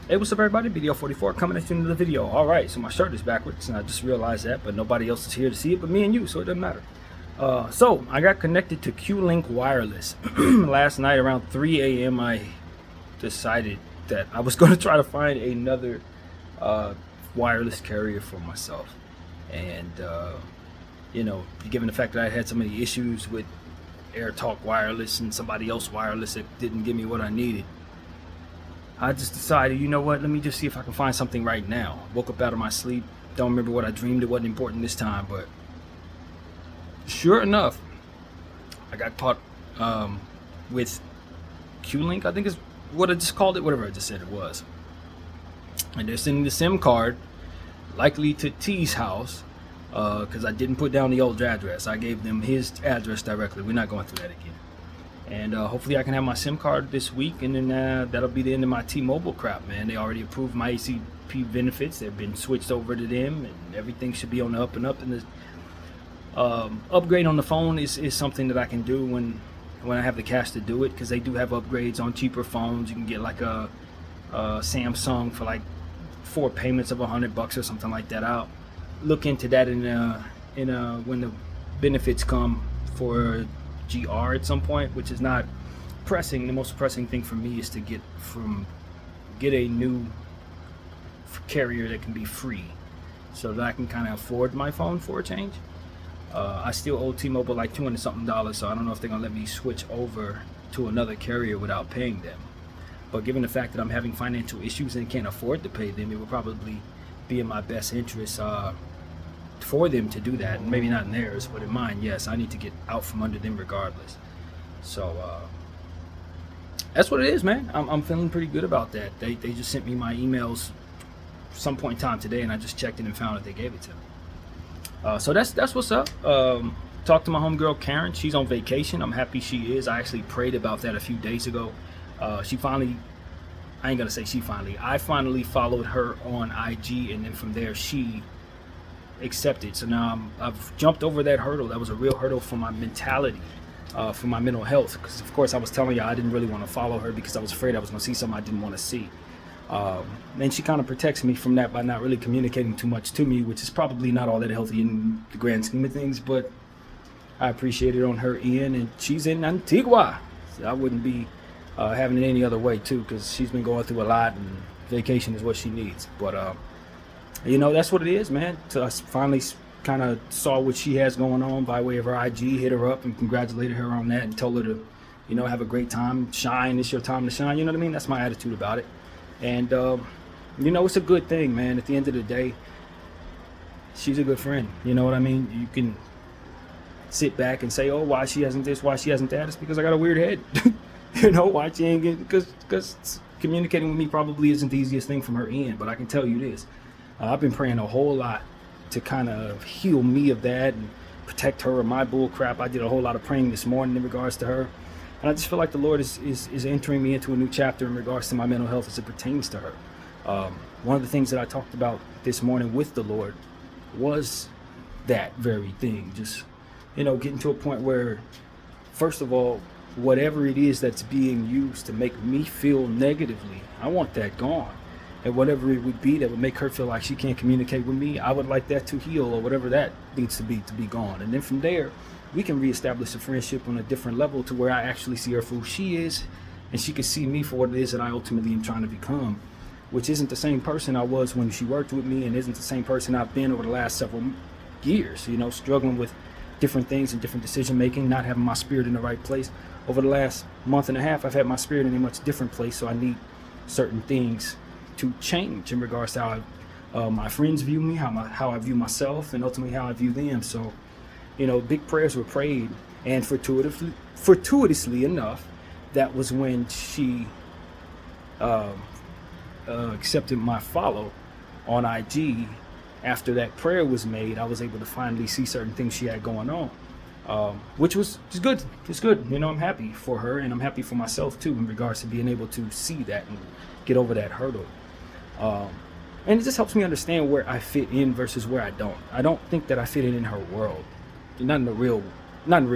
Hey, what's up everybody? BDF 44 coming at you into the video. Alright, so my shirt is backwards and I just realized that, but nobody else is here to see it but me and you, so it doesn't matter. So I got connected to Q-Link Wireless. Last night around 3 a.m. I decided that I was going to try to find another wireless carrier for myself. And, given the fact that I had so many issues with AirTalk Wireless and somebody else wireless that didn't give me what I needed, I just decided, you know what, let me just see if I can find something right now. Woke up out of my sleep, don't remember what I dreamed, it wasn't important this time, but sure enough, I got caught with Q-Link, I think is what I just called it, whatever I just said it was. And they're sending the SIM card, likely to T's house, because I didn't put down the old address. I gave them his address directly. We're not going through that again. And hopefully I can have my SIM card this week, and then that'll be the end of my T-Mobile crap, man. They already approved my ACP benefits. They've been switched over to them, and everything should be on the up and up. And the upgrade on the phone is something that I can do when I have the cash to do it, because they do have upgrades on cheaper phones. You can get like a Samsung for like 4 payments of $100 or something like that. I'll look into that in when the benefits come for GR at some point, which is not pressing. The most pressing thing for me is to get a new carrier that can be free, so that I can kind of afford my phone for a change. I still owe T-Mobile like $200 something, so I don't know if they're gonna let me switch over to another carrier without paying them. But given the fact that I'm having financial issues and can't afford to pay them, it would probably be in my best interest for them to do that. And maybe not in theirs, but in mine, yes, I need to get out from under them regardless. So that's what it is, man. I'm feeling pretty good about that. They just sent me my emails some point in time today, and I just checked it and found that they gave it to me. So that's what's up. Talked to my homegirl Karen. She's on vacation. I'm happy she is. I actually prayed about that a few days ago. She finally, I ain't gonna say she finally, I finally followed her on IG, and then from there she accepted. So now I've jumped over that hurdle. That was a real hurdle for my mentality, for my mental health, because of course I was telling you I didn't really want to follow her because I was afraid I was going to see something I didn't want to see. And she kind of protects me from that by not really communicating too much to me, which is probably not all that healthy in the grand scheme of things, but I appreciate it on her end. And she's in Antigua, so I wouldn't be having it any other way too, because she's been going through a lot, and vacation is what she needs. But that's what it is, man. So I finally kind of saw what she has going on by way of her IG, hit her up and congratulated her on that, and told her to, have a great time, shine. It's your time to shine. You know what I mean? That's my attitude about it. And it's a good thing, man. At the end of the day, she's a good friend. You know what I mean? You can sit back and say, oh, why she hasn't this, why she hasn't that. It's because I got a weird head. Why she ain't getting, because communicating with me probably isn't the easiest thing from her end. But I can tell you this. I've been praying a whole lot to kind of heal me of that and protect her of my bull crap. I did a whole lot of praying this morning in regards to her. And I just feel like the Lord is entering me into a new chapter in regards to my mental health as it pertains to her. One of the things that I talked about this morning with the Lord was that very thing. Just, getting to a point where, first of all, whatever it is that's being used to make me feel negatively, I want that gone. And whatever it would be that would make her feel like she can't communicate with me, I would like that to heal, or whatever that needs to be gone. And then from there, we can reestablish a friendship on a different level, to where I actually see her for who she is, and she can see me for what it is that I ultimately am trying to become, which isn't the same person I was when she worked with me, and isn't the same person I've been over the last several years, struggling with different things and different decision making, not having my spirit in the right place. Over the last month and a half, I've had my spirit in a much different place, so I need certain things to change in regards to how my friends view me, how I view myself, and ultimately how I view them. So, big prayers were prayed, and fortuitously enough, that was when she accepted my follow on IG. After that prayer was made, I was able to finally see certain things she had going on, which was just good. It's good. I'm happy for her, and I'm happy for myself too, in regards to being able to see that and get over that hurdle. And it just helps me understand where I fit in versus where I don't. I don't think that I fit in her world. Not in real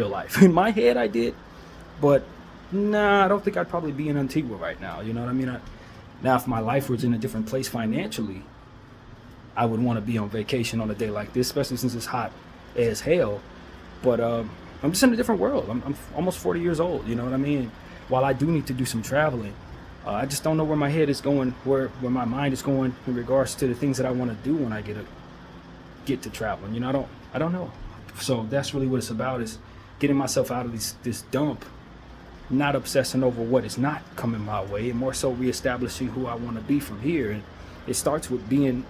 life. In my head I did, but nah, I don't think I'd probably be in Antigua right now. You know what I mean? Now, if my life was in a different place financially, I would want to be on vacation on a day like this, especially since it's hot as hell. But I'm just in a different world. I'm almost 40 years old, you know what I mean? While I do need to do some traveling, I just don't know where my head is going, where my mind is going in regards to the things that I want to do when I get to traveling. You know, I don't know. So that's really what it's about, is getting myself out of this dump, not obsessing over what is not coming my way, and more so reestablishing who I want to be from here. And it starts with being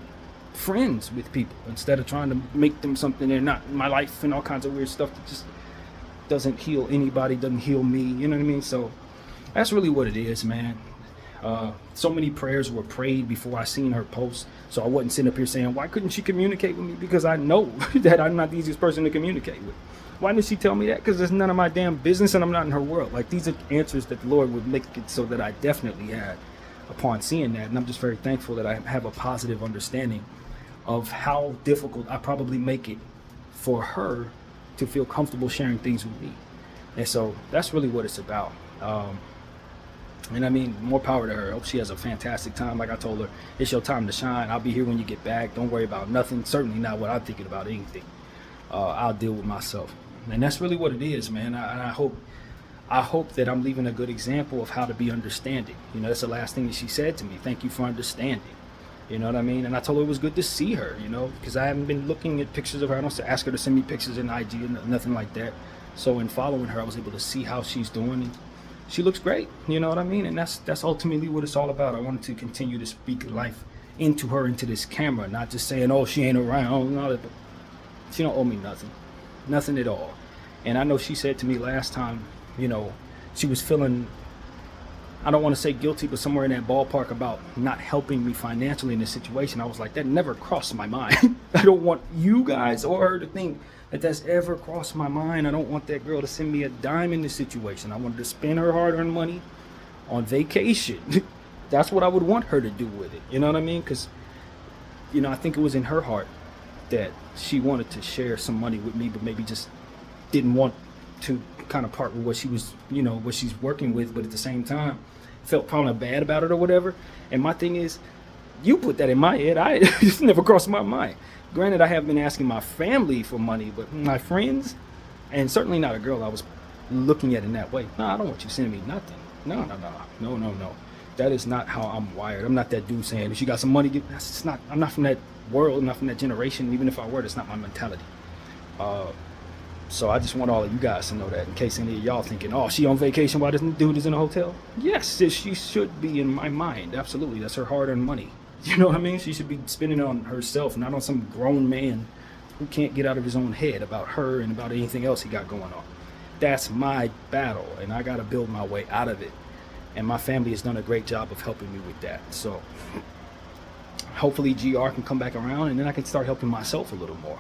friends with people instead of trying to make them something they're not. My life and all kinds of weird stuff that just doesn't heal anybody, doesn't heal me, you know what I mean? So that's really what it is, man. So many prayers were prayed before I seen her post, so I wasn't sitting up here saying, why couldn't she communicate with me? Because I know that I'm not the easiest person to communicate with. Why didn't she tell me that? Because it's none of my damn business and I'm not in her world. Like, these are answers that the Lord would make it so that I definitely had upon seeing that. And I'm just very thankful that I have a positive understanding of how difficult I probably make it for her to feel comfortable sharing things with me. And so that's really what it's about. And I mean, more power to her. I hope she has a fantastic time. Like I told her, it's your time to shine. I'll be here when you get back. Don't worry about nothing. Certainly not what I'm thinking about anything. I'll deal with myself. And that's really what it is, man. I hope that I'm leaving a good example of how to be understanding. You know, that's the last thing that she said to me. Thank you for understanding. You know what I mean? And I told her it was good to see her, you know, because I haven't been looking at pictures of her. I don't ask her to send me pictures in IG and nothing like that. So in following her, I was able to see how she's doing. And she looks great, you know what I mean? And that's ultimately what it's all about. I wanted to continue to speak life into her, into this camera, not just saying, oh, she ain't around and all that. But she don't owe me nothing at all. And I know she said to me last time, you know, she was feeling, I don't want to say guilty, but somewhere in that ballpark about not helping me financially in this situation. I was like, that never crossed my mind. I don't want you guys or her to think that that's ever crossed my mind. I don't want that girl to send me a dime in this situation. I wanted to spend her hard-earned money on vacation. That's what I would want her to do with it. You know what I mean? Because, you know, I think it was in her heart that she wanted to share some money with me, but maybe just didn't want to kind of part with what she was, you know, what she's working with, but at the same time felt probably bad about it or whatever. And my thing is, you put that in my head. It's never crossed my mind. Granted, I have been asking my family for money, but my friends, and certainly not a girl I was looking at in that way. No, I don't want you sending me nothing. No. That is not how I'm wired. I'm not that dude saying, if you got some money, give. That's just not. I'm not from that world. I'm not from that generation. Even if I were, that's not my mentality. So I just want all of you guys to know that, in case any of y'all thinking, oh, she on vacation while this dude is in a hotel. Yes, she should be in my mind. Absolutely. That's her hard-earned money. You know what I mean? She should be spending it on herself, not on some grown man who can't get out of his own head about her and about anything else he got going on. That's my battle, and I got to build my way out of it. And my family has done a great job of helping me with that. So hopefully GR can come back around, and then I can start helping myself a little more.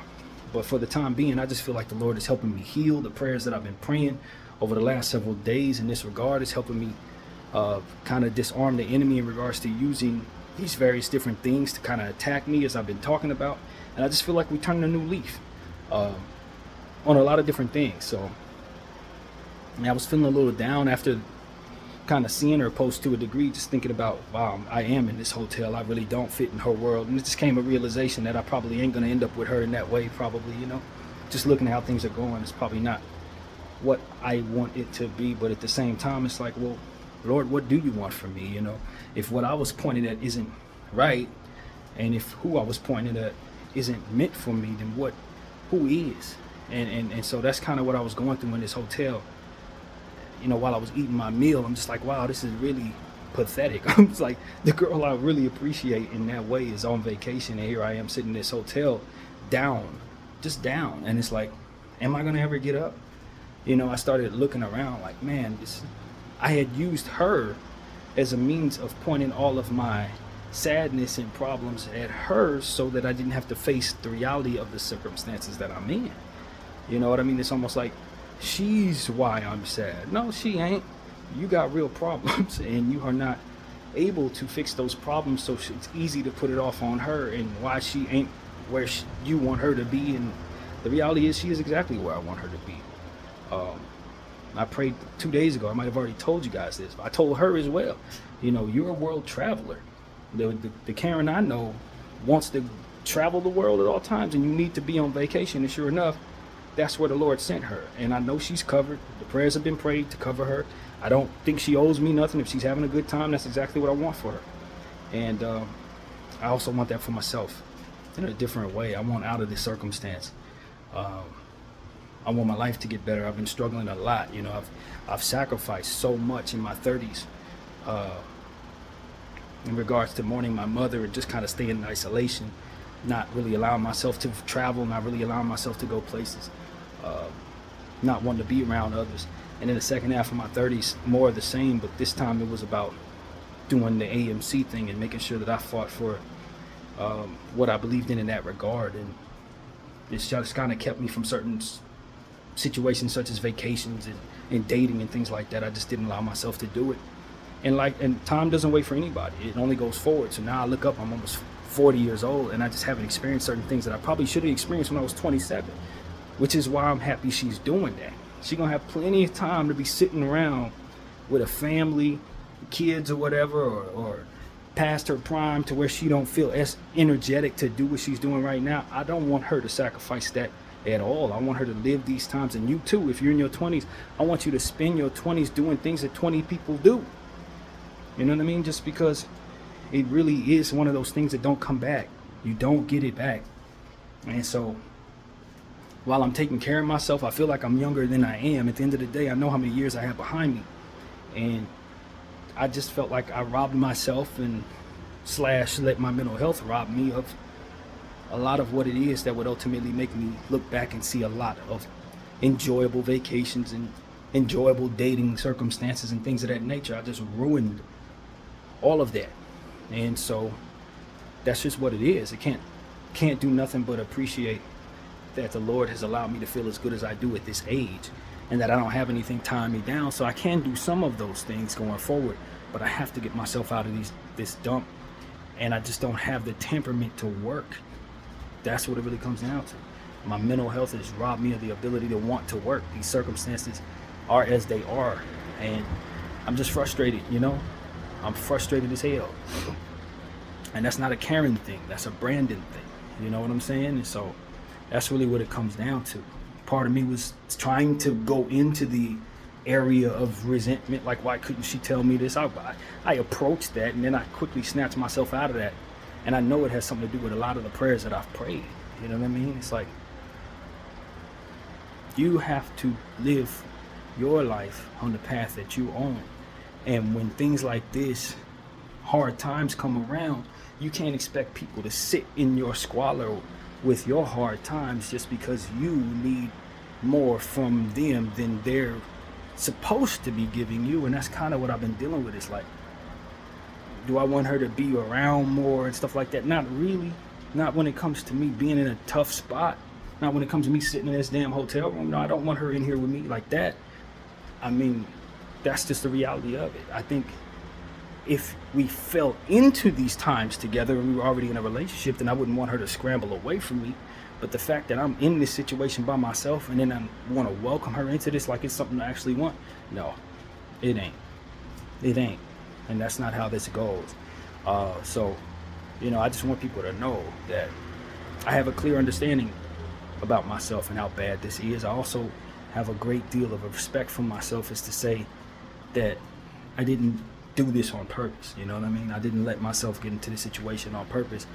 But for the time being, I just feel like the Lord is helping me heal. The prayers that I've been praying over the last several days in this regard is helping me kind of disarm the enemy in regards to using these various different things to kind of attack me, as I've been talking about. And I just feel like we're turning a new leaf on a lot of different things. So I was feeling a little down after kind of seeing her post to a degree, just thinking about, wow, I am in this hotel. I really don't fit in her world. And it just came a realization that I probably ain't going to end up with her in that way, probably, you know. Just looking at how things are going, it's probably not what I want it to be. But at the same time, it's like, well, Lord, what do you want from me? You know, if what I was pointing at isn't right, and if who I was pointing at isn't meant for me, then who is? And so that's kind of what I was going through in this hotel. You know, while I was eating my meal, I'm just like, wow, this is really pathetic. I'm just like, the girl I really appreciate in that way is on vacation, and here I am sitting in this hotel down. And it's like, am I gonna ever get up? You know, I started looking around like, man, I had used her as a means of pointing all of my sadness and problems at her so that I didn't have to face the reality of the circumstances that I'm in. You know what I mean? It's almost like she's why I'm sad. No, she ain't. You got real problems and you are not able to fix those problems, so it's easy to put it off on her and why she ain't where you want her to be. And the reality is she is exactly where I want her to be. I prayed 2 days ago. I might have already told you guys this, but I told her as well. You know, you're a world traveler. The Karen I know wants to travel the world at all times, and you need to be on vacation. And sure enough, that's where the Lord sent her. And I know she's covered. The prayers have been prayed to cover her. I don't think she owes me nothing. If she's having a good time, that's exactly what I want for her. And I also want that for myself in a different way. I want out of this circumstance. I want my life to get better. I've been struggling a lot. You know, I've sacrificed so much in my 30s in regards to mourning my mother and just kind of staying in isolation, not really allowing myself to travel, not really allowing myself to go places, not wanting to be around others. And in the second half of my 30s, more of the same, but this time it was about doing the AMC thing and making sure that I fought for what I believed in that regard. And it's just kind of kept me from certain situations such as vacations and dating and things like that. I just didn't allow myself to do it. And time doesn't wait for anybody. It only goes forward. So now I look up, I'm almost 40 years old, and I just haven't experienced certain things that I probably should have experienced when I was 27, which is why I'm happy she's doing that. She's gonna have plenty of time to be sitting around with a family, kids or whatever, or past her prime to where she don't feel as energetic to do what she's doing right now. I don't want her to sacrifice that at all. I want her to live these times. And you too, if you're in your 20s, I want you to spend your 20s doing things that 20 people do. You know what I mean? Just because it really is one of those things that don't come back. You don't get it back. And so while I'm taking care of myself, I feel like I'm younger than I am. At the end of the day, I know how many years I have behind me. And I just felt like I robbed myself and / let my mental health rob me of a lot of what it is that would ultimately make me look back and see a lot of enjoyable vacations and enjoyable dating circumstances and things of that nature. I just ruined all of that. And so that's just what it is. I can't do nothing but appreciate that the Lord has allowed me to feel as good as I do at this age, and that I don't have anything tying me down. So I can do some of those things going forward, but I have to get myself out of this dump, and I just don't have the temperament to work. That's what it really comes down to. My mental health has robbed me of the ability to want to work. These circumstances are as they are, and I'm just frustrated, you know? I'm frustrated as hell. And that's not a Karen thing, that's a Brandon thing. You know what I'm saying? And so that's really what it comes down to. Part of me was trying to go into the area of resentment, like, why couldn't she tell me this? I approached that, and then I quickly snatched myself out of that. And I know it has something to do with a lot of the prayers that I've prayed. You know what I mean? It's like, you have to live your life on the path that you own. And when things like this, hard times come around, you can't expect people to sit in your squalor with your hard times just because you need more from them than they're supposed to be giving you. And that's kind of what I've been dealing with. It's like, do I want her to be around more and stuff like that? Not really. Not when it comes to me being in a tough spot. Not when it comes to me sitting in this damn hotel room. No, I don't want her in here with me like that. I mean, that's just the reality of it. I think if we fell into these times together and we were already in a relationship, then I wouldn't want her to scramble away from me. But the fact that I'm in this situation by myself and then I want to welcome her into this like it's something I actually want, no, it ain't. It ain't. And that's not how this goes. So, you know, I just want people to know that I have a clear understanding about myself and how bad this is. I also have a great deal of respect for myself as to say that I didn't do this on purpose. You know what I mean? I didn't let myself get into this situation on purpose.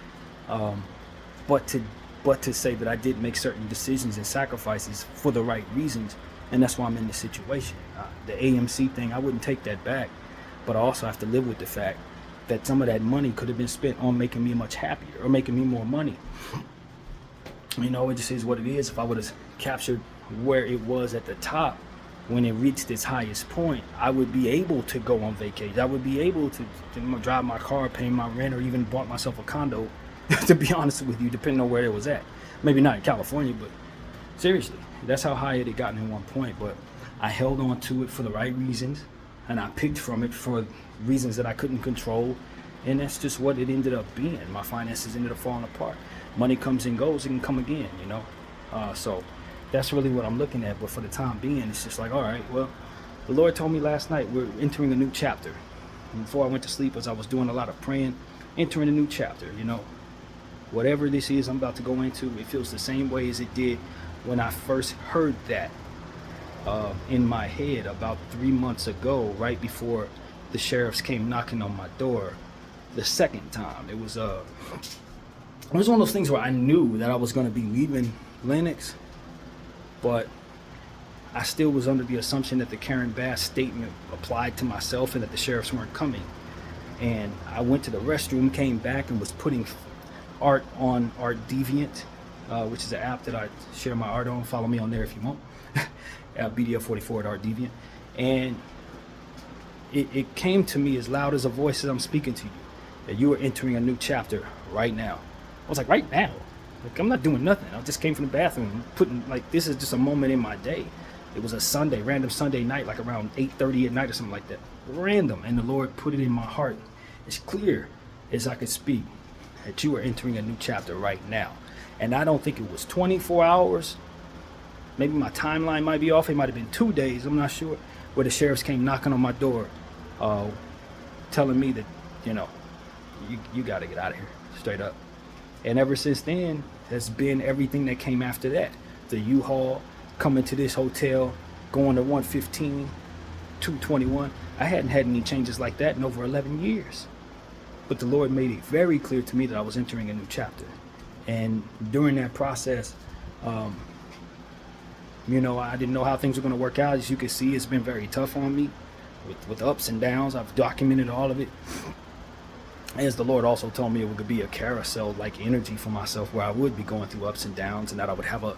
But to say that I did make certain decisions and sacrifices for the right reasons, and that's why I'm in this situation. The AMC thing, I wouldn't take that back, but I also have to live with the fact that some of that money could have been spent on making me much happier or making me more money. You know, it just is what it is. If I would have captured where it was at the top when it reached its highest point, I would be able to go on vacation. I would be able to drive my car, pay my rent, or even bought myself a condo, to be honest with you, depending on where it was at. Maybe not in California, but seriously, that's how high it had gotten at one point. But I held on to it for the right reasons, and I picked from it for reasons that I couldn't control, and that's just what it ended up being. My finances ended up falling apart. Money comes and goes, it can come again, you know? So that's really what I'm looking at. But for the time being, it's just like, all right, well, The Lord told me last night we're entering a new chapter. And before I went to sleep, as I was doing a lot of praying, entering a new chapter, whatever this is I'm about to go into, it feels the same way as it did when I first heard that in my head about 3 months ago, right before the sheriffs came knocking on my door the second time. It was one of those things where I knew that I was going to be leaving Lenox, but I still was under the assumption that the Karen Bass statement applied to myself and that the sheriffs weren't coming. And I went to the restroom, came back, and was putting art on Art Deviant, which is an app that I share my art on. Follow me on there if you want. BDF 44 at Art Deviant. And it came to me as loud as a voice as I'm speaking to you, that you are entering a new chapter right now. I was like, right now? Like, I'm not doing nothing. I just came from the bathroom, this is just a moment in my day. It was a Sunday, random Sunday night, like around 8:30 at night or something like that. Random. And the Lord put it in my heart, as clear as I could speak, that you are entering a new chapter right now. And I don't think it was 24 hours. Maybe my timeline might be off. It might have been 2 days. I'm not sure. Where the sheriffs came knocking on my door, telling me that, you got to get out of here, straight up. And ever since then, has been everything that came after that. The U-Haul, coming to this hotel, going to 115, 221. I hadn't had any changes like that in over 11 years. But the Lord made it very clear to me that I was entering a new chapter. And during that process, I didn't know how things were going to work out. As you can see, it's been very tough on me with ups and downs. I've documented all of it. As the Lord also told me, it would be a carousel-like energy for myself, where I would be going through ups and downs, and that I would have a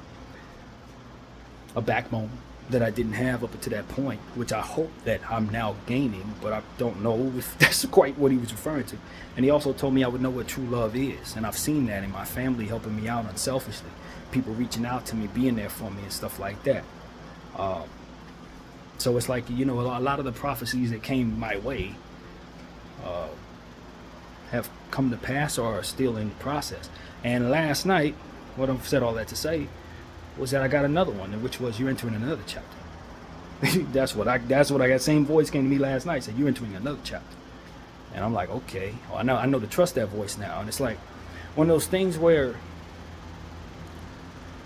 backbone that I didn't have up to that point, which I hope that I'm now gaining, but I don't know if that's quite what he was referring to. And he also told me I would know what true love is, and I've seen that in my family helping me out unselfishly, people reaching out to me, being there for me and stuff like that. So it's like, a lot of the prophecies that came my way have come to pass or are still in the process. And last night, what I've said all that to say was that I got another one, which was you're entering another chapter. That's what I got. Same voice came to me last night, said you're entering another chapter. And I'm like, okay, well, I know to trust that voice now. And it's like one of those things where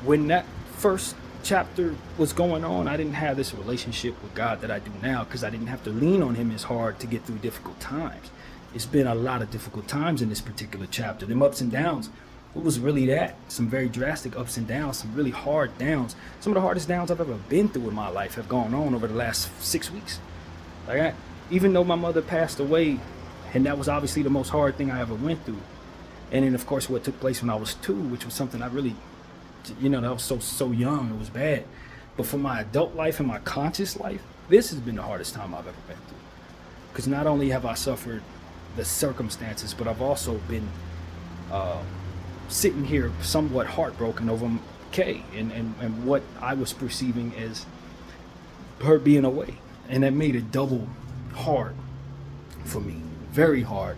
when that first chapter was going on, I didn't have this relationship with God that I do now, because I didn't have to lean on him as hard to get through difficult times. It's been a lot of difficult times in this particular chapter. Them ups and downs, what was really that? Some very drastic ups and downs, some really hard downs. Some of the hardest downs I've ever been through in my life have gone on over the last 6 weeks. Even though my mother passed away, and that was obviously the most hard thing I ever went through. And then, of course, what took place when I was 2, which was something I really, that was so young, it was bad. But for my adult life and my conscious life, this has been the hardest time I've ever been through. Because not only have I suffered the circumstances, but I've also been sitting here somewhat heartbroken over Kay and what I was perceiving as her being away. And that made it double hard for me. Very hard.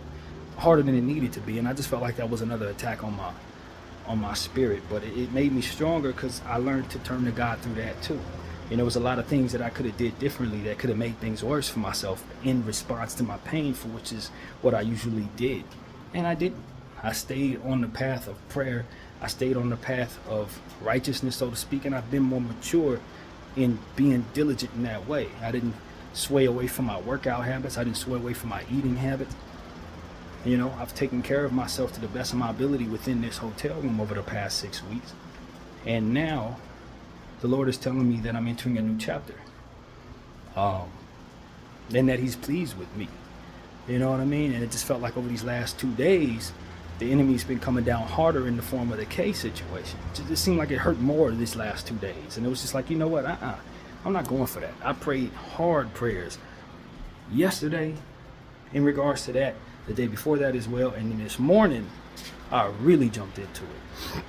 Harder than it needed to be. And I just felt like that was another attack on my spirit. But it made me stronger, because I learned to turn to God through that too. There was a lot of things that I could have did differently that could have made things worse for myself in response to my painful, which is what I usually did. And I didn't. I stayed on the path of prayer. I stayed on the path of righteousness, so to speak, and I've been more mature in being diligent in that way. I didn't sway away from my workout habits. I didn't sway away from my eating habits. I've taken care of myself to the best of my ability within this hotel room over the past 6 weeks. And now the Lord is telling me that I'm entering a new chapter. And that he's pleased with me. You know what I mean? And it just felt like over these last 2 days, the enemy's been coming down harder in the form of the K situation. It just seemed like it hurt more these last 2 days. And it was just like, you know what? I'm not going for that. I prayed hard prayers yesterday in regards to that, the day before that as well. And then this morning, I really jumped into it.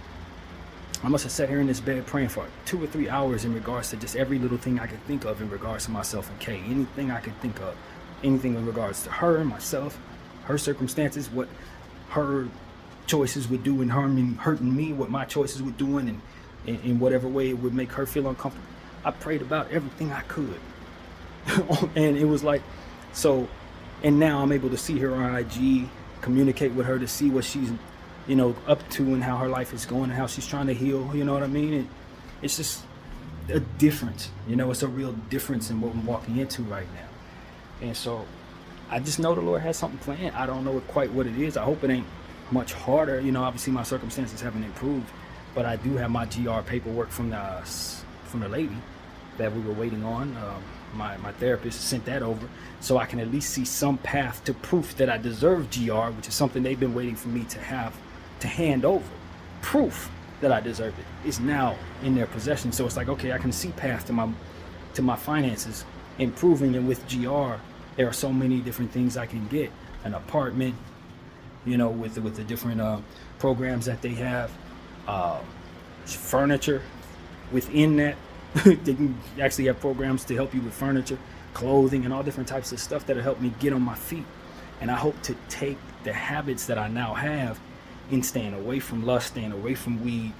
I must have sat here in this bed praying for 2 or 3 hours in regards to just every little thing I could think of in regards to myself and Kay. Anything I could think of. Anything in regards to her, myself, her circumstances, what her choices would do in hurting me, what my choices would do in whatever way it would make her feel uncomfortable. I prayed about everything I could. And it was like, so, and now I'm able to see her on IG, communicate with her to see what she's, up to and how her life is going and how she's trying to heal. You know what I mean? It's just a difference. It's a real difference in what I'm walking into right now. And so I just know the Lord has something planned. I don't know quite what it is. I hope it ain't much harder. Obviously my circumstances haven't improved, but I do have my GR paperwork from the lady that we were waiting on. My therapist sent that over, so I can at least see some path to proof that I deserve GR, which is something they've been waiting for me to hand over. Proof that I deserve it is now in their possession. So it's like, okay, I can see path to my finances improving, and with GR, there are so many different things I can get. An apartment, with the different programs that they have, furniture within that. They can actually have programs to help you with furniture, clothing, and all different types of stuff that'll help me get on my feet. And I hope to take the habits that I now have in staying away from lust, staying away from weed,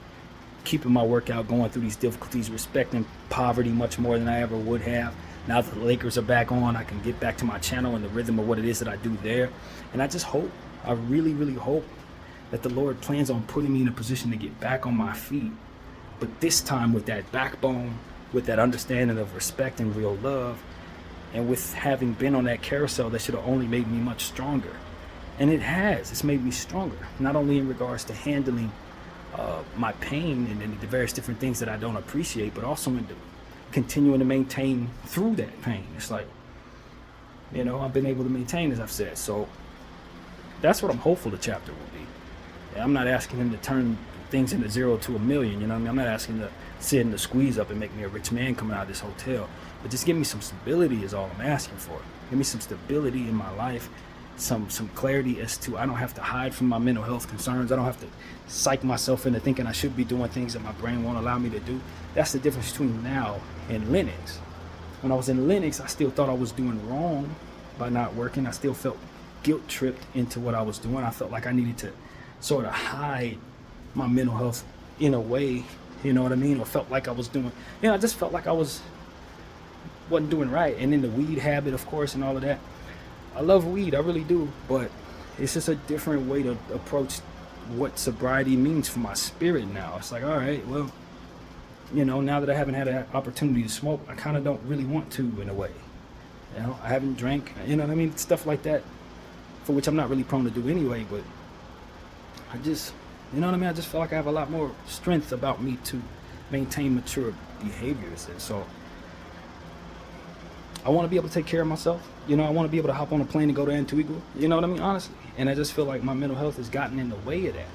keeping my workout, going through these difficulties, respecting poverty much more than I ever would have. Now that the Lakers are back on, I can get back to my channel and the rhythm of what it is that I do there. And I just hope, I really, really hope that the Lord plans on putting me in a position to get back on my feet. But this time with that backbone, with that understanding of respect and real love, and with having been on that carousel that should have only made me much stronger. And it has. It's made me stronger, not only in regards to handling my pain and the various different things that I don't appreciate, but also in continuing to maintain through that pain. It's like, I've been able to maintain, as I've said. So that's what I'm hopeful the chapter will be. And I'm not asking him to turn things into 0 to 1,000,000. I'm not asking to sit in the squeeze up and make me a rich man coming out of this hotel. But just give me some stability is all I'm asking for. Give me some stability in my life, some clarity as to I don't have to hide from my mental health concerns. I don't have to psych myself into thinking I should be doing things that my brain won't allow me to do. That's the difference between now and Linux. When I was in Linux, I still thought I was doing wrong by not working. I still felt guilt tripped into what I was doing. I felt like I needed to sort of hide my mental health in a way, or felt like I was doing, I just felt like I wasn't doing right. And then the weed habit, of course, and all of that. I love weed, I really do, but it's just a different way to approach what sobriety means for my spirit now. It's like, all right, well, now that I haven't had an opportunity to smoke, I kind of don't really want to, in a way. I haven't drank, stuff like that, for which I'm not really prone to do anyway, but I just, I just feel like I have a lot more strength about me to maintain mature behaviors. And so I want to be able to take care of myself. I want to be able to hop on a plane and go to Antigua. Honestly. And I just feel like my mental health has gotten in the way of that.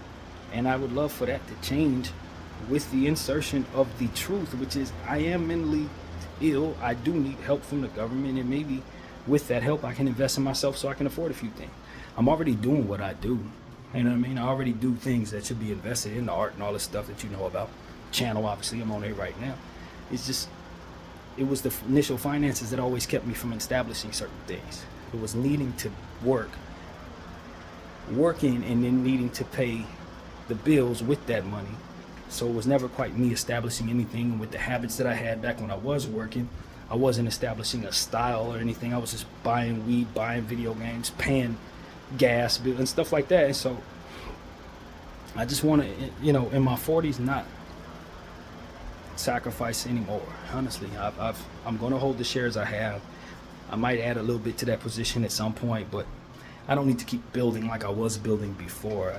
And I would love for that to change with the insertion of the truth, which is I am mentally ill. I do need help from the government. And maybe with that help, I can invest in myself so I can afford a few things. I'm already doing what I do. I already do things that should be invested in, the art and all this stuff that you know about. Channel, obviously, I'm on it right now. It's just, it was the initial finances that always kept me from establishing certain things. It was needing to working and then needing to pay the bills with that money. So it was never quite me establishing anything. With the habits that I had back when I was working, I wasn't establishing a style or anything. I was just buying weed, buying video games, paying gas bill and stuff like that. And so I just want to, in my 40s, not sacrifice anymore. Honestly, I'm going to hold the shares I have. I might add a little bit to that position at some point, but I don't need to keep building like I was building before.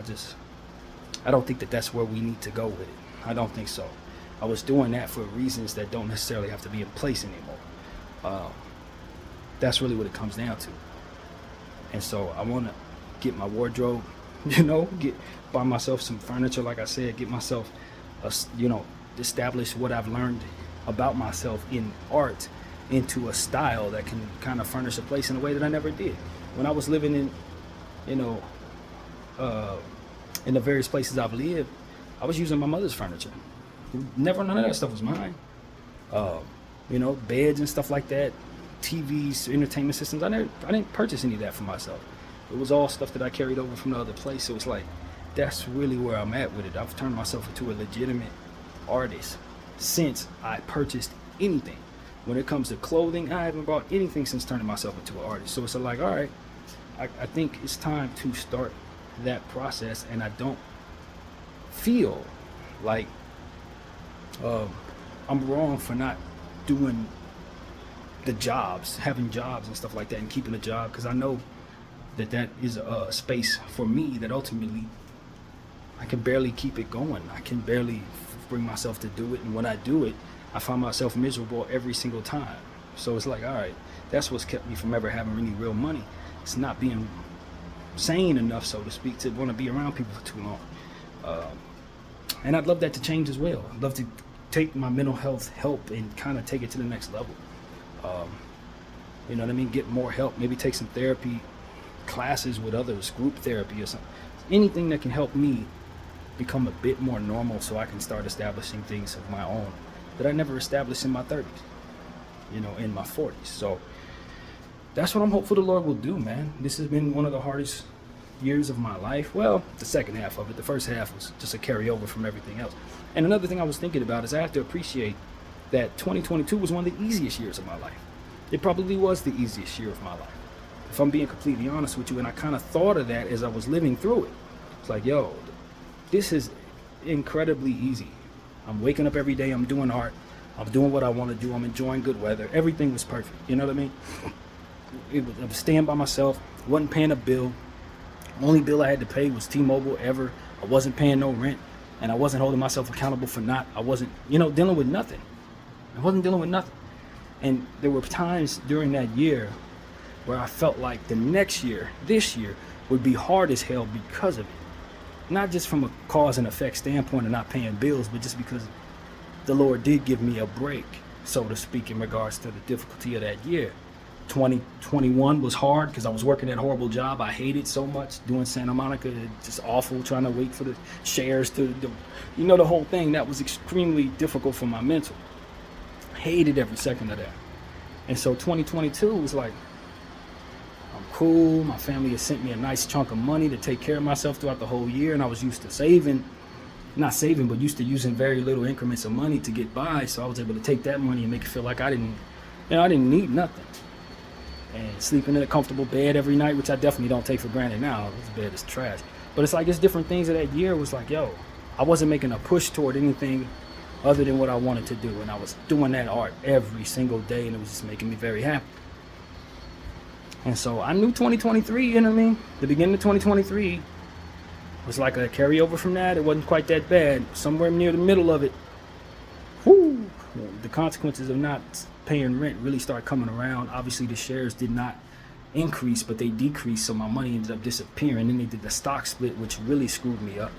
I don't think that that's where we need to go with it. I don't think so. I was doing that for reasons that don't necessarily have to be in place anymore. That's really what it comes down to. And so I want to get my wardrobe, buy myself some furniture, like I said, get myself, establish what I've learned about myself in art into a style that can kind of furnish a place in a way that I never did. When I was living in the various places I've lived, I was using my mother's furniture. None of that stuff was mine. Beds and stuff like that, TVs, entertainment systems. I didn't purchase any of that for myself. It was all stuff that I carried over from the other place. So it's like, that's really where I'm at with it. I've turned myself into a legitimate artist since I purchased anything. When it comes to clothing, I haven't bought anything since turning myself into an artist. So it's like, all right, I think it's time to start that process, and I don't feel like I'm wrong for not doing the jobs, having jobs and stuff like that, and keeping a job, because I know that is a space for me that ultimately I can barely keep it going. I can barely bring myself to do it, and when I do it, I find myself miserable every single time. So it's like, all right, that's what's kept me from ever having any real money. It's not being sane enough, so to speak, to want to be around people for too long. And I'd love that to change as well. I'd love to take my mental health help and kind of take it to the next level. You know what I mean? Get more help, maybe take some therapy classes with others, group therapy or something. Anything that can help me become a bit more normal, so I can start establishing things of my own that I never established in my 30s, you know, in my 40s. So that's what I'm hopeful the Lord will do, man. This has been one of the hardest years of my life. Well, the second half of it. The first half was just a carryover from everything else. And another thing I was thinking about is I have to appreciate that 2022 was one of the easiest years of my life. It probably was the easiest year of my life, if I'm being completely honest with you. And I kind of thought of that as I was living through it. It's like, yo, this is incredibly easy. I'm waking up every day, I'm doing art, I'm doing what I want to do, I'm enjoying good weather. Everything was perfect, you know what I mean? I was staying by myself, wasn't paying a bill. Only bill I had to pay was T-Mobile ever. I wasn't paying no rent, and I wasn't holding myself accountable for not. I wasn't, dealing with nothing. I wasn't dealing with nothing. And there were times during that year where I felt like the next year, this year, would be hard as hell because of it. Not just from a cause and effect standpoint of not paying bills, but just because the Lord did give me a break, so to speak, in regards to the difficulty of that year. 2021 was hard because I was working that horrible job I hated so much, doing Santa Monica, just awful, trying to wait for the shares to, the whole thing. That was extremely difficult for my mental. Hated every second of that. And so 2022 was like, I'm cool. My family has sent me a nice chunk of money to take care of myself throughout the whole year, and I was used to not saving, but used to using very little increments of money to get by. So I was able to take that money and make it feel like I didn't need nothing. And sleeping in a comfortable bed every night, which I definitely don't take for granted now. This bed is trash. But it's like, it's different things of that year was like, yo, I wasn't making a push toward anything other than what I wanted to do. And I was doing that art every single day, and it was just making me very happy. And so I knew 2023, you know what I mean? The beginning of 2023 was like a carryover from that. It wasn't quite that bad. Somewhere near the middle of it, the consequences of not paying rent really started coming around. Obviously, the shares did not increase, but they decreased, so my money ended up disappearing. Then they did the stock split, which really screwed me up.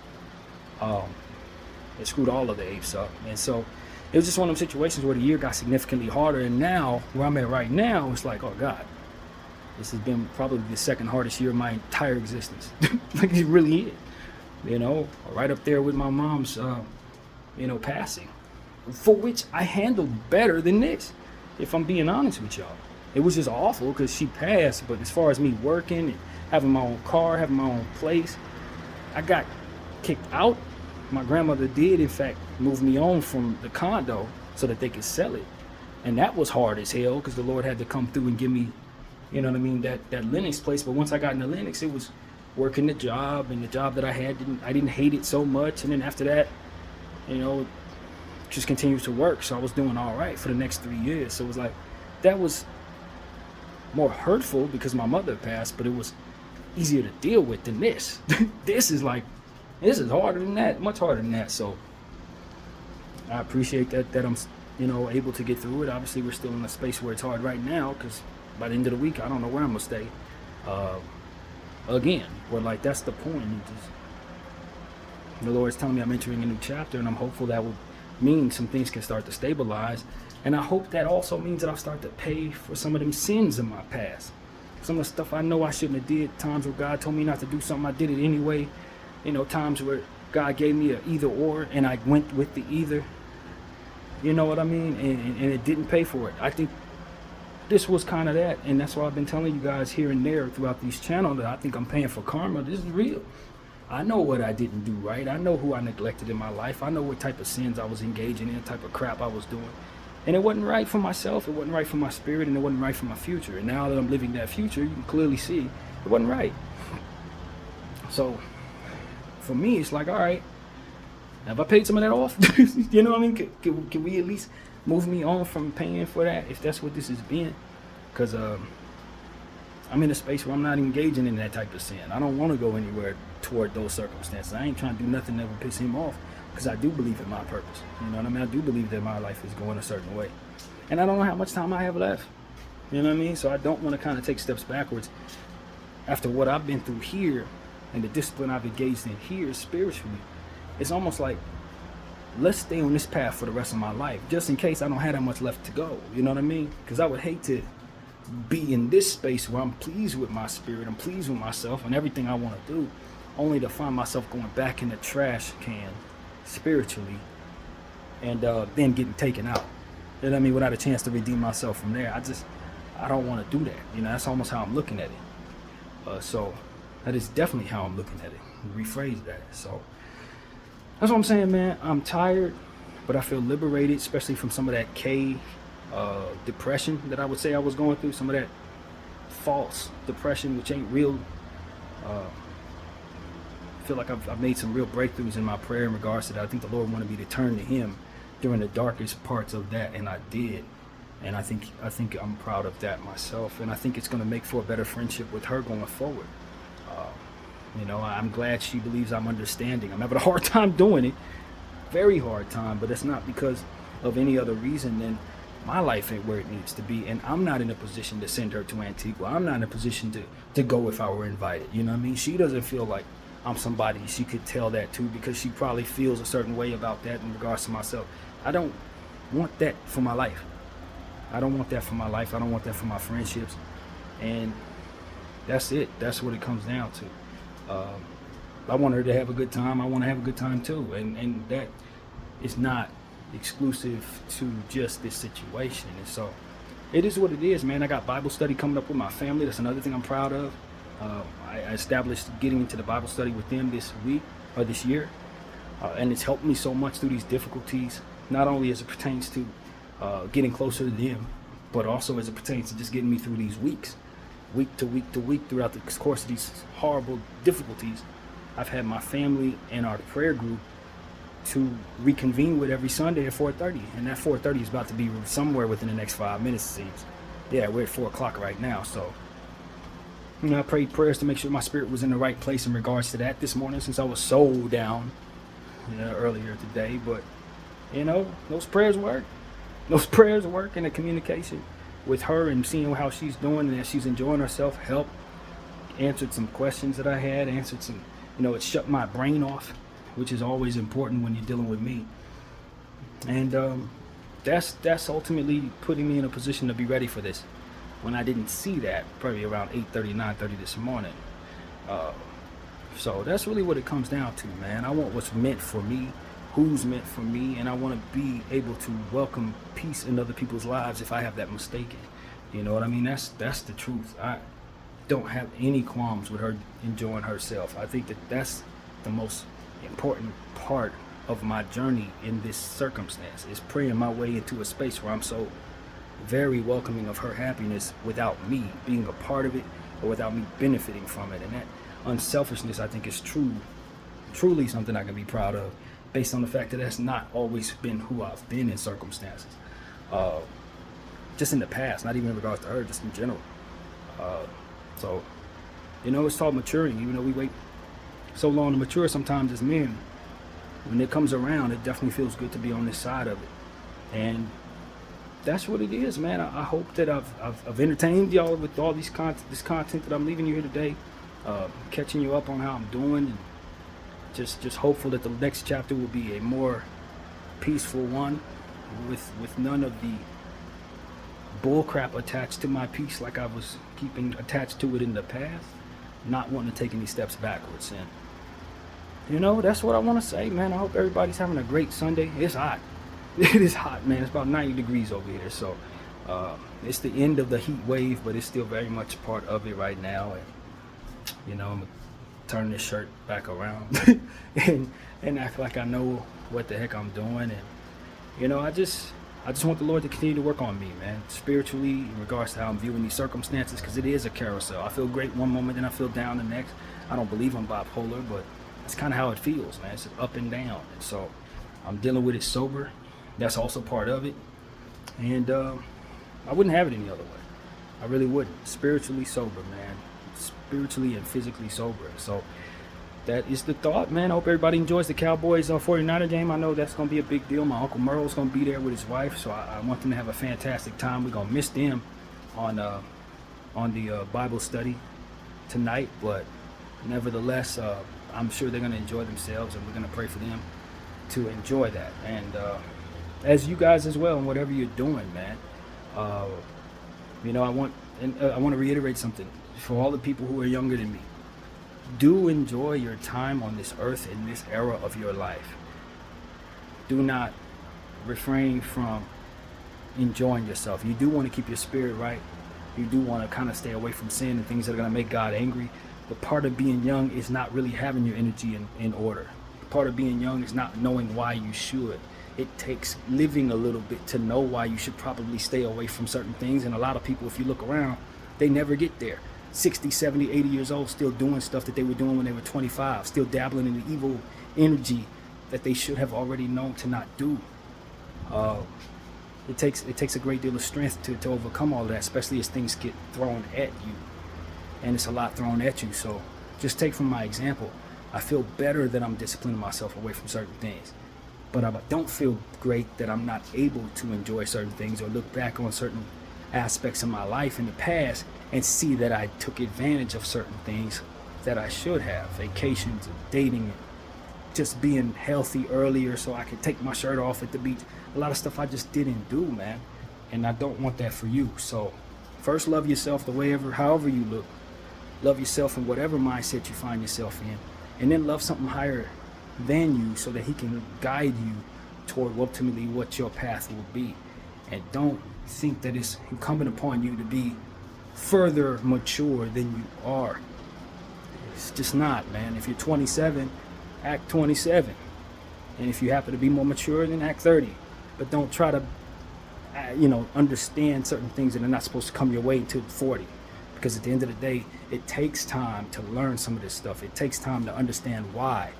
It screwed all of the apes up. And so it was just one of those situations where the year got significantly harder. And now, where I'm at right now, it's like, oh God, this has been probably the second hardest year of my entire existence. Like, it really is. Right up there with my mom's, passing, for which I handled better than this, if I'm being honest with y'all. It was just awful because she passed, but as far as me working and having my own car, having my own place, I got kicked out. My grandmother did, in fact, move me on from the condo so that they could sell it. And that was hard as hell because the Lord had to come through and give me, that Linux place. But once I got into Linux, it was working the job, and the job that I had, I didn't hate it so much. And then after that, just continued to work. So I was doing all right for the next 3 years. So it was like, that was more hurtful because my mother passed, but it was easier to deal with than this. This is harder than that, much harder than that. So I appreciate that I'm, able to get through it. Obviously, we're still in a space where it's hard right now because by the end of the week, I don't know where I'm gonna stay. Again, or like, that's the point. The Lord's telling me I'm entering a new chapter, and I'm hopeful that will mean some things can start to stabilize. And I hope that also means that I'll start to pay for some of them sins in my past. Some of the stuff I know I shouldn't have did, times where God told me not to do something, I did it anyway. Times where God gave me a either or, and I went with the either. You know what I mean? And it didn't pay for it. I think this was kind of that, and that's why I've been telling you guys here and there throughout these channels that I think I'm paying for karma. This is real. I know what I didn't do right. I know who I neglected in my life. I know what type of sins I was engaging in, the type of crap I was doing. And it wasn't right for myself, it wasn't right for my spirit, and it wasn't right for my future. And now that I'm living that future, you can clearly see it wasn't right. So for me, it's like, all right, have I paid some of that off? You know what I mean? Can we at least move me on from paying for that, if that's what this has been? Because I'm in a space where I'm not engaging in that type of sin. I don't want to go anywhere toward those circumstances. I ain't trying to do nothing that would piss him off, because I do believe in my purpose. You know what I mean? I do believe that my life is going a certain way. And I don't know how much time I have left. You know what I mean? So I don't want to kind of take steps backwards after what I've been through here and the discipline I've engaged in here spiritually. It's almost like, let's stay on this path for the rest of my life, just in case I don't have that much left to go. You know what I mean? Because I would hate to be in this space where I'm pleased with my spirit, I'm pleased with myself and everything I want to do, only to find myself going back in the trash can spiritually, and then getting taken out. You know what I mean? Without a chance to redeem myself from there. I don't want to do that. You know, that's almost how I'm looking at it. So that is definitely how I'm looking at it. Rephrase that. So that's what I'm saying, man. I'm tired, but I feel liberated, especially from some of that depression that I would say I was going through, some of that false depression, which ain't real. I feel like I've made some real breakthroughs in my prayer in regards to that. I think the Lord wanted me to turn to Him during the darkest parts of that, and I did. And I think I'm proud of that myself, and I think it's going to make for a better friendship with her going forward. You know, I'm glad she believes I'm understanding. I'm having a hard time doing it, very hard time, but it's not because of any other reason than my life ain't where it needs to be, and I'm not in a position to send her to Antigua. I'm not in a position to go if I were invited. You know what I mean? She doesn't feel like I'm somebody she could tell that to, because she probably feels a certain way about that in regards to myself. I don't want that for my life. I don't want that for my life. I don't want that for my friendships. And that's it. That's what it comes down to. I want her to have a good time. I want to have a good time too. And that is not exclusive to just this situation. And so it is what it is, man. I got Bible study coming up with my family. That's another thing I'm proud of. I established getting into the Bible study with them this week or this year. And it's helped me so much through these difficulties, not only as it pertains to getting closer to them, but also as it pertains to just getting me through these weeks, week to week to week, throughout the course of these horrible difficulties. I've had my family and our prayer group to reconvene with every Sunday at 4:30, and that 4:30 is about to be somewhere within the next 5 minutes, it seems. Yeah, we're at 4 o'clock right now, so you know, I prayed prayers to make sure my spirit was in the right place in regards to that this morning, since I was so down earlier today. But you know, those prayers work. Those prayers work, and the communication with her and seeing how she's doing and that she's enjoying herself helped. Answered some questions that I had, answered some, you know, it shut my brain off, which is always important when you're dealing with me. And that's ultimately putting me in a position to be ready for this, when I didn't see that probably around 8:30, 9:30 this morning. So that's really what it comes down to, man. I want what's meant for me, who's meant for me, and I want to be able to welcome peace in other people's lives if I have that mistaken. You know what I mean? That's the truth. I don't have any qualms with her enjoying herself. I think that that's the most important part of my journey in this circumstance, is praying my way into a space where I'm so very welcoming of her happiness without me being a part of it or without me benefiting from it. And that unselfishness, I think, is truly something I can be proud of, based on the fact that that's not always been who I've been in circumstances. Just in the past, not even in regards to her, just in general. So, you know, it's called maturing. Even though we wait so long to mature sometimes as men, when it comes around, it definitely feels good to be on this side of it. And that's what it is, man. I hope that I've entertained y'all with all this content that I'm leaving you here today, catching you up on how I'm doing, and just hopeful that the next chapter will be a more peaceful one, with none of the bullcrap attached to my peace like I was keeping attached to it in the past, not wanting to take any steps backwards. And you know, that's what I want to say, man. I hope everybody's having a great Sunday. It's hot. It is hot, man. It's about 90 degrees over here, so it's the end of the heat wave, but it's still very much part of it right now. And you know, I'm gonna turn this shirt back around and act like I know what the heck I'm doing. And you know, I just I just want the Lord to continue to work on me, man, spiritually, in regards to how I'm viewing these circumstances, because it is a carousel. I feel great one moment, then I feel down the next. I don't believe I'm bipolar, but that's kind of how it feels, man. It's up and down. And so I'm dealing with it sober. That's also part of it. And I wouldn't have it any other way. I really wouldn't. Spiritually sober, man. Spiritually and physically sober. So that is the thought, man. I hope everybody enjoys the Cowboys 49er game. I know that's going to be a big deal. My Uncle Merle's going to be there with his wife, so I want them to have a fantastic time. We're going to miss them on the Bible study tonight, but nevertheless, I'm sure they're going to enjoy themselves, and we're going to pray for them to enjoy that. And as you guys as well, and whatever you're doing, man, I want to reiterate something for all the people who are younger than me. Do enjoy your time on this earth in this era of your life. Do not refrain from enjoying yourself. You do want to keep your spirit right. You do want to kind of stay away from sin and things that are going to make God angry. But part of being young is not really having your energy in order. Part of being young is not knowing why you should. It takes living a little bit to know why you should probably stay away from certain things. And a lot of people, if you look around, they never get there. 60, 70, 80 years old, still doing stuff that they were doing when they were 25, still dabbling in the evil energy that they should have already known to not do. It takes a great deal of strength to overcome all of that, especially as things get thrown at you. And it's a lot thrown at you. So just take from my example. I feel better that I'm disciplining myself away from certain things. But I don't feel great that I'm not able to enjoy certain things or look back on certain aspects of my life in the past and see that I took advantage of certain things that I should have. Vacations, dating, just being healthy earlier so I could take my shirt off at the beach. A lot of stuff I just didn't do, man. And I don't want that for you. So first, love yourself however you look. Love yourself in whatever mindset you find yourself in. And then love something higher than you so that he can guide you toward ultimately what your path will be. And don't think that it's incumbent upon you to be further mature than you are. It's just not, man. If you're 27, act 27. And if you happen to be more mature, then act 30. But don't try to, understand certain things that are not supposed to come your way until 40. Because at the end of the day, it takes time to learn some of this stuff. It takes time to understand why.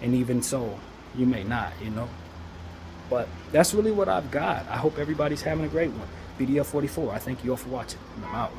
And even so, you may not, But that's really what I've got. I hope everybody's having a great one. BDF 44, I thank you all for watching. I'm out.